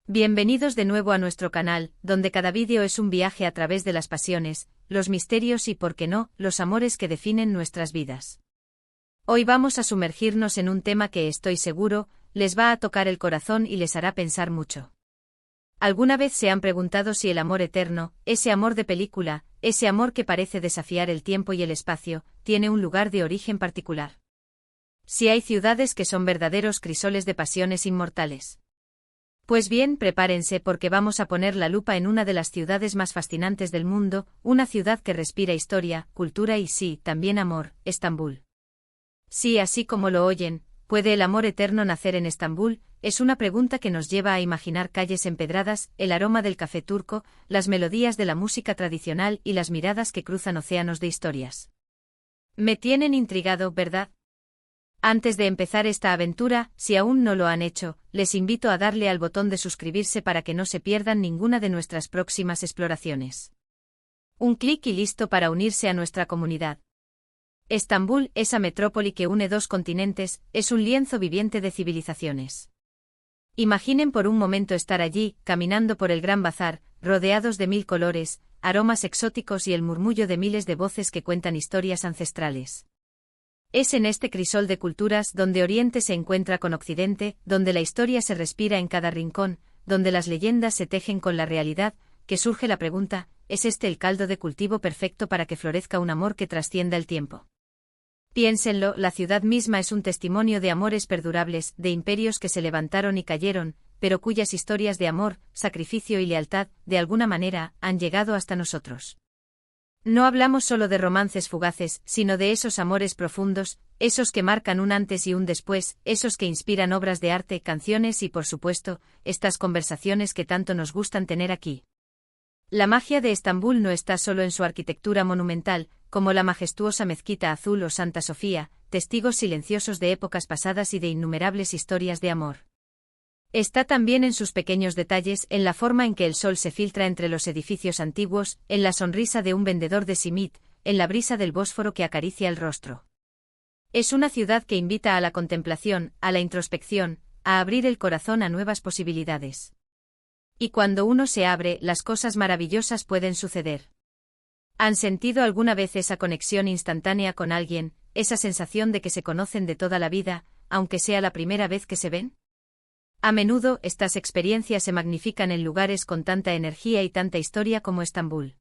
Bienvenidos de nuevo a nuestro canal, donde cada vídeo es un viaje a través de las pasiones, los misterios y, por qué no, los amores que definen nuestras vidas. Hoy vamos a sumergirnos en un tema que estoy seguro, les va a tocar el corazón y les hará pensar mucho. ¿Alguna vez se han preguntado si el amor eterno, ese amor de película, ese amor que parece desafiar el tiempo y el espacio, tiene un lugar de origen particular? Si hay ciudades que son verdaderos crisoles de pasiones inmortales. Pues bien, prepárense porque vamos a poner la lupa en una de las ciudades más fascinantes del mundo, una ciudad que respira historia, cultura y sí, también amor, Estambul. Sí, así como lo oyen, ¿puede el amor eterno nacer en Estambul? Es una pregunta que nos lleva a imaginar calles empedradas, el aroma del café turco, las melodías de la música tradicional y las miradas que cruzan océanos de historias. Me tienen intrigado, ¿verdad? Antes de empezar esta aventura, si aún no lo han hecho, les invito a darle al botón de suscribirse para que no se pierdan ninguna de nuestras próximas exploraciones. Un clic y listo para unirse a nuestra comunidad. Estambul, esa metrópoli que une dos continentes, es un lienzo viviente de civilizaciones. Imaginen por un momento estar allí, caminando por el Gran Bazar, rodeados de mil colores, aromas exóticos y el murmullo de miles de voces que cuentan historias ancestrales. Es en este crisol de culturas donde Oriente se encuentra con Occidente, donde la historia se respira en cada rincón, donde las leyendas se tejen con la realidad, que surge la pregunta, ¿es este el caldo de cultivo perfecto para que florezca un amor que trascienda el tiempo? Piénsenlo, la ciudad misma es un testimonio de amores perdurables, de imperios que se levantaron y cayeron, pero cuyas historias de amor, sacrificio y lealtad, de alguna manera, han llegado hasta nosotros. No hablamos solo de romances fugaces, sino de esos amores profundos, esos que marcan un antes y un después, esos que inspiran obras de arte, canciones y, por supuesto, estas conversaciones que tanto nos gustan tener aquí. La magia de Estambul no está solo en su arquitectura monumental, como la majestuosa Mezquita Azul o Santa Sofía, testigos silenciosos de épocas pasadas y de innumerables historias de amor. Está también en sus pequeños detalles, en la forma en que el sol se filtra entre los edificios antiguos, en la sonrisa de un vendedor de simit, en la brisa del Bósforo que acaricia el rostro. Es una ciudad que invita a la contemplación, a la introspección, a abrir el corazón a nuevas posibilidades. Y cuando uno se abre, las cosas maravillosas pueden suceder. ¿Han sentido alguna vez esa conexión instantánea con alguien, esa sensación de que se conocen de toda la vida, aunque sea la primera vez que se ven? A menudo, estas experiencias se magnifican en lugares con tanta energía y tanta historia como Estambul.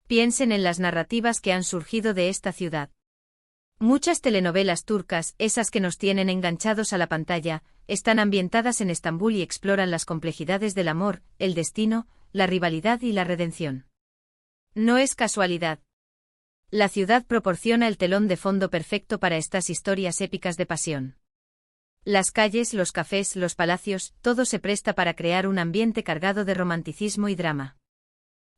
Piensen en las narrativas que han surgido de esta ciudad. Muchas telenovelas turcas, esas que nos tienen enganchados a la pantalla, están ambientadas en Estambul y exploran las complejidades del amor, el destino, la rivalidad y la redención. No es casualidad. La ciudad proporciona el telón de fondo perfecto para estas historias épicas de pasión. Las calles, los cafés, los palacios, todo se presta para crear un ambiente cargado de romanticismo y drama.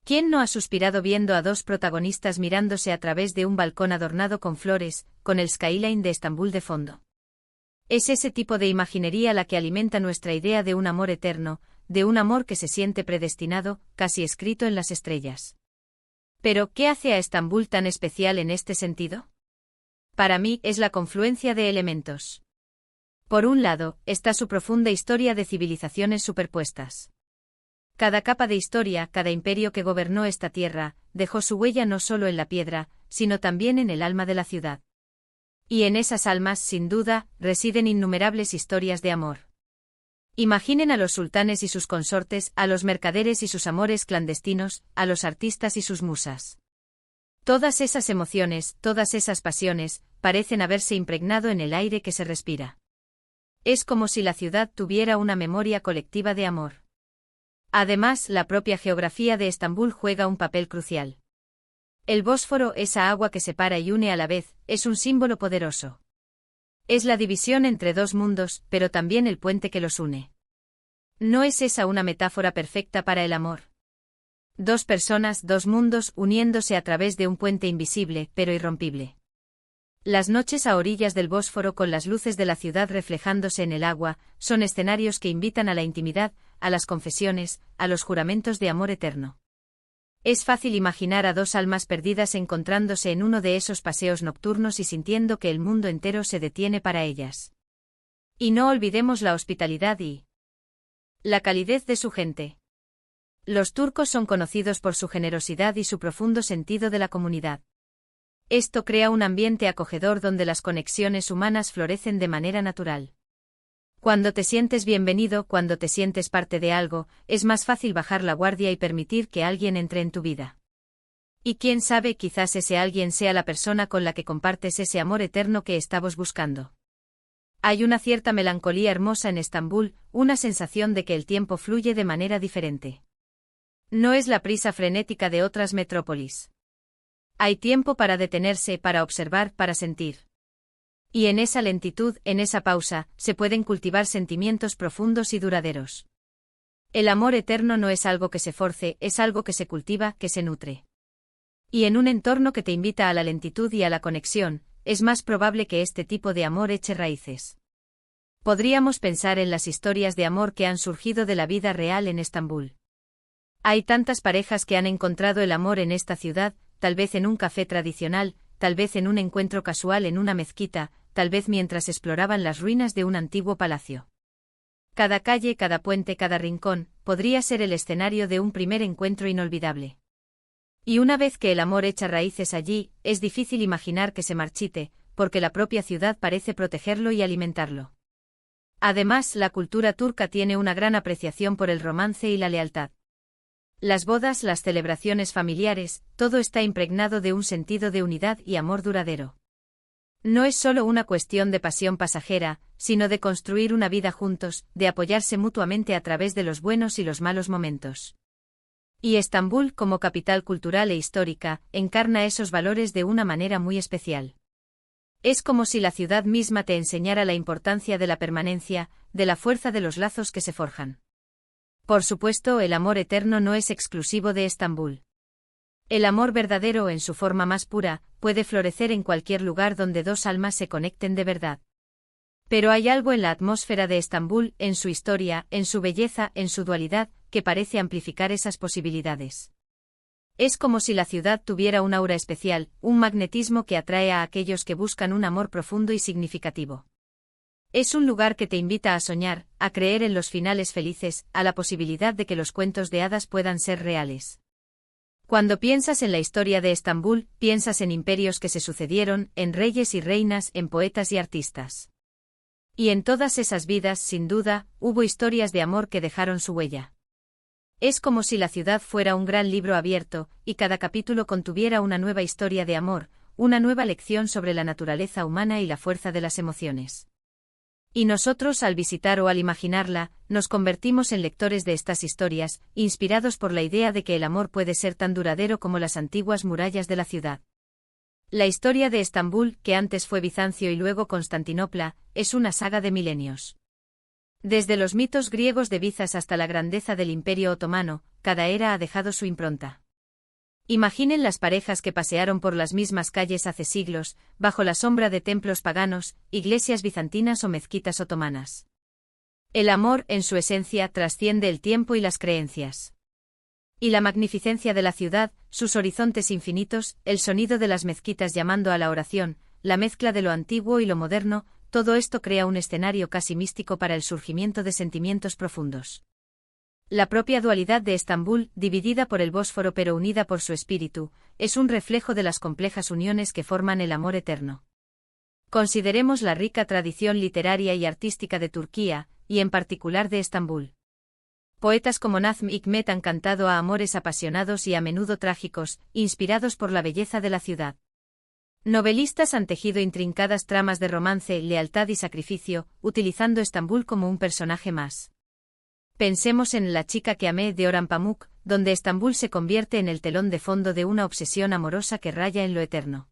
¿Quién no ha suspirado viendo a dos protagonistas mirándose a través de un balcón adornado con flores, con el skyline de Estambul de fondo? Es ese tipo de imaginería la que alimenta nuestra idea de un amor eterno, de un amor que se siente predestinado, casi escrito en las estrellas. Pero, ¿qué hace a Estambul tan especial en este sentido? Para mí, es la confluencia de elementos. Por un lado, está su profunda historia de civilizaciones superpuestas. Cada capa de historia, cada imperio que gobernó esta tierra, dejó su huella no solo en la piedra, sino también en el alma de la ciudad. Y en esas almas, sin duda, residen innumerables historias de amor. Imaginen a los sultanes y sus consortes, a los mercaderes y sus amores clandestinos, a los artistas y sus musas. Todas esas emociones, todas esas pasiones, parecen haberse impregnado en el aire que se respira. Es como si la ciudad tuviera una memoria colectiva de amor. Además, la propia geografía de Estambul juega un papel crucial. El Bósforo, esa agua que separa y une a la vez, es un símbolo poderoso. Es la división entre dos mundos, pero también el puente que los une. ¿No es esa una metáfora perfecta para el amor? Dos personas, dos mundos, uniéndose a través de un puente invisible, pero irrompible. Las noches a orillas del Bósforo con las luces de la ciudad reflejándose en el agua, son escenarios que invitan a la intimidad, a las confesiones, a los juramentos de amor eterno. Es fácil imaginar a dos almas perdidas encontrándose en uno de esos paseos nocturnos y sintiendo que el mundo entero se detiene para ellas. Y no olvidemos la hospitalidad y La calidez de su gente. Los turcos son conocidos por su generosidad y su profundo sentido de la comunidad. Esto crea un ambiente acogedor donde las conexiones humanas florecen de manera natural. Cuando te sientes bienvenido, cuando te sientes parte de algo, es más fácil bajar la guardia y permitir que alguien entre en tu vida. Y quién sabe, quizás ese alguien sea la persona con la que compartes ese amor eterno que estabas buscando. Hay una cierta melancolía hermosa en Estambul, una sensación de que el tiempo fluye de manera diferente. No es la prisa frenética de otras metrópolis. Hay tiempo para detenerse, para observar, para sentir. Y en esa lentitud, en esa pausa, se pueden cultivar sentimientos profundos y duraderos. El amor eterno no es algo que se force, es algo que se cultiva, que se nutre. Y en un entorno que te invita a la lentitud y a la conexión, es más probable que este tipo de amor eche raíces. Podríamos pensar en las historias de amor que han surgido de la vida real en Estambul. Hay tantas parejas que han encontrado el amor en esta ciudad, tal vez en un café tradicional, tal vez en un encuentro casual en una mezquita, tal vez mientras exploraban las ruinas de un antiguo palacio. Cada calle, cada puente, cada rincón, podría ser el escenario de un primer encuentro inolvidable. Y una vez que el amor echa raíces allí, es difícil imaginar que se marchite, porque la propia ciudad parece protegerlo y alimentarlo. Además, la cultura turca tiene una gran apreciación por el romance y la lealtad. Las bodas, las celebraciones familiares, todo está impregnado de un sentido de unidad y amor duradero. No es solo una cuestión de pasión pasajera, sino de construir una vida juntos, de apoyarse mutuamente a través de los buenos y los malos momentos. Y Estambul, como capital cultural e histórica, encarna esos valores de una manera muy especial. Es como si la ciudad misma te enseñara la importancia de la permanencia, de la fuerza de los lazos que se forjan. Por supuesto, el amor eterno no es exclusivo de Estambul. El amor verdadero, en su forma más pura, puede florecer en cualquier lugar donde dos almas se conecten de verdad. Pero hay algo en la atmósfera de Estambul, en su historia, en su belleza, en su dualidad, que parece amplificar esas posibilidades. Es como si la ciudad tuviera un aura especial, un magnetismo que atrae a aquellos que buscan un amor profundo y significativo. Es un lugar que te invita a soñar, a creer en los finales felices, a la posibilidad de que los cuentos de hadas puedan ser reales. Cuando piensas en la historia de Estambul, piensas en imperios que se sucedieron, en reyes y reinas, en poetas y artistas. Y en todas esas vidas, sin duda, hubo historias de amor que dejaron su huella. Es como si la ciudad fuera un gran libro abierto, y cada capítulo contuviera una nueva historia de amor, una nueva lección sobre la naturaleza humana y la fuerza de las emociones. Y nosotros, al visitar o al imaginarla, nos convertimos en lectores de estas historias, inspirados por la idea de que el amor puede ser tan duradero como las antiguas murallas de la ciudad. La historia de Estambul, que antes fue Bizancio y luego Constantinopla, es una saga de milenios. Desde los mitos griegos de Bizas hasta la grandeza del Imperio Otomano, cada era ha dejado su impronta. Imaginen las parejas que pasearon por las mismas calles hace siglos, bajo la sombra de templos paganos, iglesias bizantinas o mezquitas otomanas. El amor, en su esencia, trasciende el tiempo y las creencias. Y la magnificencia de la ciudad, sus horizontes infinitos, el sonido de las mezquitas llamando a la oración, la mezcla de lo antiguo y lo moderno, todo esto crea un escenario casi místico para el surgimiento de sentimientos profundos. La propia dualidad de Estambul, dividida por el Bósforo pero unida por su espíritu, es un reflejo de las complejas uniones que forman el amor eterno. Consideremos la rica tradición literaria y artística de Turquía, y en particular de Estambul. Poetas como Nazım Hikmet han cantado a amores apasionados y a menudo trágicos, inspirados por la belleza de la ciudad. Novelistas han tejido intrincadas tramas de romance, lealtad y sacrificio, utilizando Estambul como un personaje más. Pensemos en La chica que amé de Orhan Pamuk, donde Estambul se convierte en el telón de fondo de una obsesión amorosa que raya en lo eterno.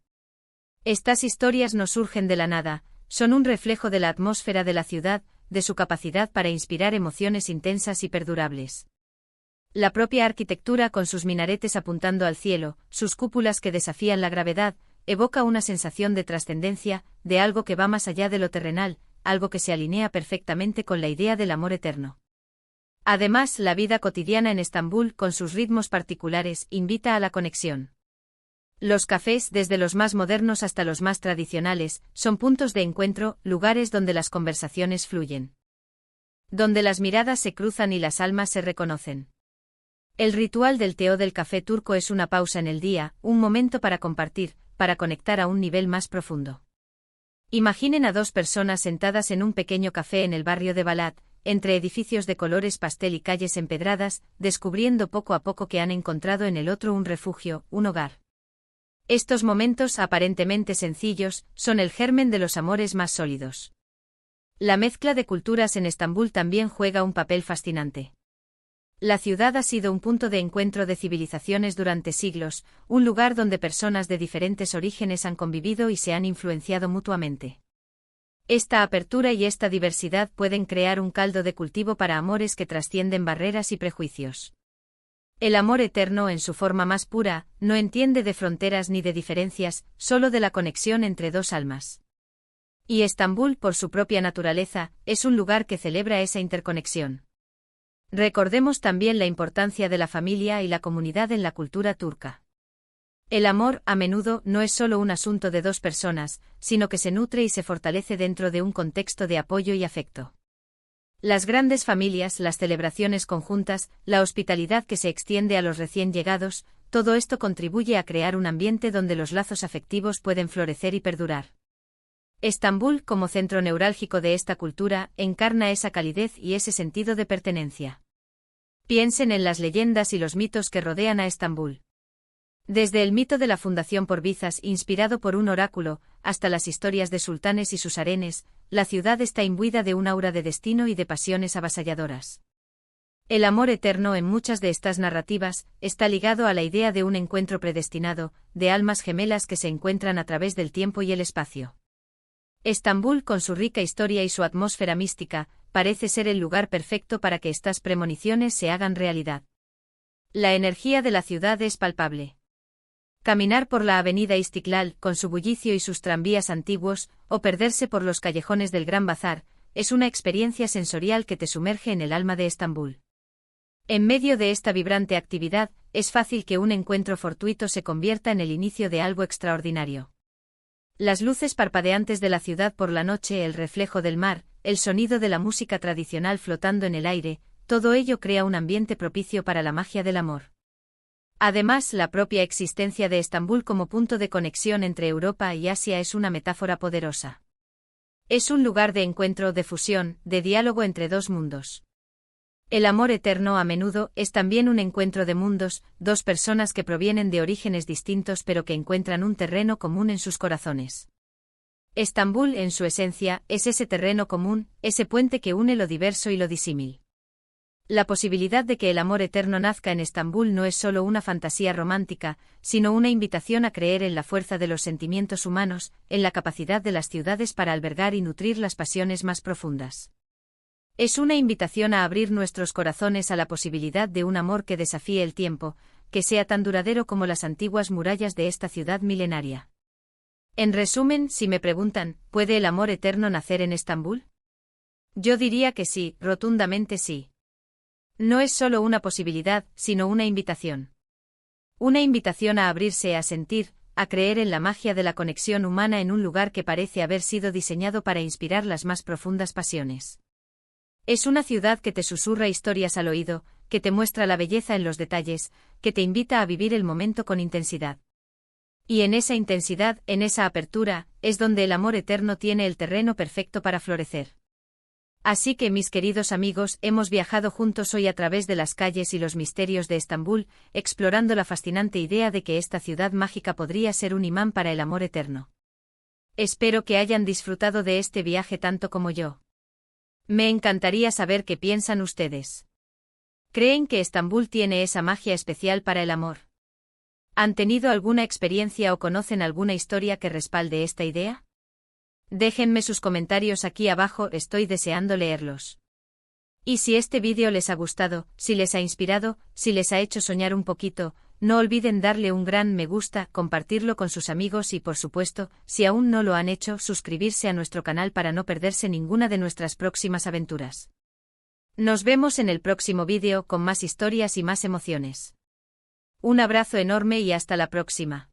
Estas historias no surgen de la nada, son un reflejo de la atmósfera de la ciudad, de su capacidad para inspirar emociones intensas y perdurables. La propia arquitectura, con sus minaretes apuntando al cielo, sus cúpulas que desafían la gravedad, evoca una sensación de trascendencia, de algo que va más allá de lo terrenal, algo que se alinea perfectamente con la idea del amor eterno. Además, la vida cotidiana en Estambul, con sus ritmos particulares, invita a la conexión. Los cafés, desde los más modernos hasta los más tradicionales, son puntos de encuentro, lugares donde las conversaciones fluyen. donde las miradas se cruzan y las almas se reconocen. El ritual del té o del café turco es una pausa en el día, un momento para compartir, para conectar a un nivel más profundo. Imaginen a dos personas sentadas en un pequeño café en el barrio de Balat, entre edificios de colores pastel y calles empedradas, descubriendo poco a poco que han encontrado en el otro un refugio, un hogar. Estos momentos aparentemente sencillos son el germen de los amores más sólidos. La mezcla de culturas en Estambul también juega un papel fascinante. La ciudad ha sido un punto de encuentro de civilizaciones durante siglos, un lugar donde personas de diferentes orígenes han convivido y se han influenciado mutuamente. Esta apertura y esta diversidad pueden crear un caldo de cultivo para amores que trascienden barreras y prejuicios. El amor eterno en su forma más pura, no entiende de fronteras ni de diferencias, solo de la conexión entre dos almas. Y Estambul, por su propia naturaleza, es un lugar que celebra esa interconexión. Recordemos también la importancia de la familia y la comunidad en la cultura turca. El amor, a menudo, no es solo un asunto de dos personas, sino que se nutre y se fortalece dentro de un contexto de apoyo y afecto. Las grandes familias, las celebraciones conjuntas, la hospitalidad que se extiende a los recién llegados, todo esto contribuye a crear un ambiente donde los lazos afectivos pueden florecer y perdurar. Estambul, como centro neurálgico de esta cultura, encarna esa calidez y ese sentido de pertenencia. Piensen en las leyendas y los mitos que rodean a Estambul. Desde el mito de la fundación por Bizas, inspirado por un oráculo, hasta las historias de sultanes y sus harenes, la ciudad está imbuida de un aura de destino y de pasiones avasalladoras. El amor eterno en muchas de estas narrativas está ligado a la idea de un encuentro predestinado, de almas gemelas que se encuentran a través del tiempo y el espacio. Estambul, con su rica historia y su atmósfera mística, parece ser el lugar perfecto para que estas premoniciones se hagan realidad. La energía de la ciudad es palpable. Caminar por la avenida Istiklal, con su bullicio y sus tranvías antiguos, o perderse por los callejones del Gran Bazar, es una experiencia sensorial que te sumerge en el alma de Estambul. En medio de esta vibrante actividad, es fácil que un encuentro fortuito se convierta en el inicio de algo extraordinario. Las luces parpadeantes de la ciudad por la noche, el reflejo del mar, el sonido de la música tradicional flotando en el aire, todo ello crea un ambiente propicio para la magia del amor. Además, la propia existencia de Estambul como punto de conexión entre Europa y Asia es una metáfora poderosa. Es un lugar de encuentro, de fusión, de diálogo entre dos mundos. El amor eterno a menudo es también un encuentro de mundos, dos personas que provienen de orígenes distintos pero que encuentran un terreno común en sus corazones. Estambul, en su esencia, es ese terreno común, ese puente que une lo diverso y lo disímil. La posibilidad de que el amor eterno nazca en Estambul no es solo una fantasía romántica, sino una invitación a creer en la fuerza de los sentimientos humanos, en la capacidad de las ciudades para albergar y nutrir las pasiones más profundas. Es una invitación a abrir nuestros corazones a la posibilidad de un amor que desafíe el tiempo, que sea tan duradero como las antiguas murallas de esta ciudad milenaria. En resumen, si me preguntan, ¿puede el amor eterno nacer en Estambul? Yo diría que sí, rotundamente sí. No es solo una posibilidad, sino una invitación. Una invitación a abrirse, a sentir, a creer en la magia de la conexión humana en un lugar que parece haber sido diseñado para inspirar las más profundas pasiones. Es una ciudad que te susurra historias al oído, que te muestra la belleza en los detalles, que te invita a vivir el momento con intensidad. Y en esa intensidad, en esa apertura, es donde el amor eterno tiene el terreno perfecto para florecer. Así que, mis queridos amigos, hemos viajado juntos hoy a través de las calles y los misterios de Estambul, explorando la fascinante idea de que esta ciudad mágica podría ser un imán para el amor eterno. Espero que hayan disfrutado de este viaje tanto como yo. Me encantaría saber qué piensan ustedes. ¿Creen que Estambul tiene esa magia especial para el amor? ¿Han tenido alguna experiencia o conocen alguna historia que respalde esta idea? Déjenme sus comentarios aquí abajo, estoy deseando leerlos. Y si este vídeo les ha gustado, si les ha inspirado, si les ha hecho soñar un poquito, no olviden darle un gran me gusta, compartirlo con sus amigos y por supuesto, si aún no lo han hecho, suscribirse a nuestro canal para no perderse ninguna de nuestras próximas aventuras. Nos vemos en el próximo vídeo con más historias y más emociones. Un abrazo enorme y hasta la próxima.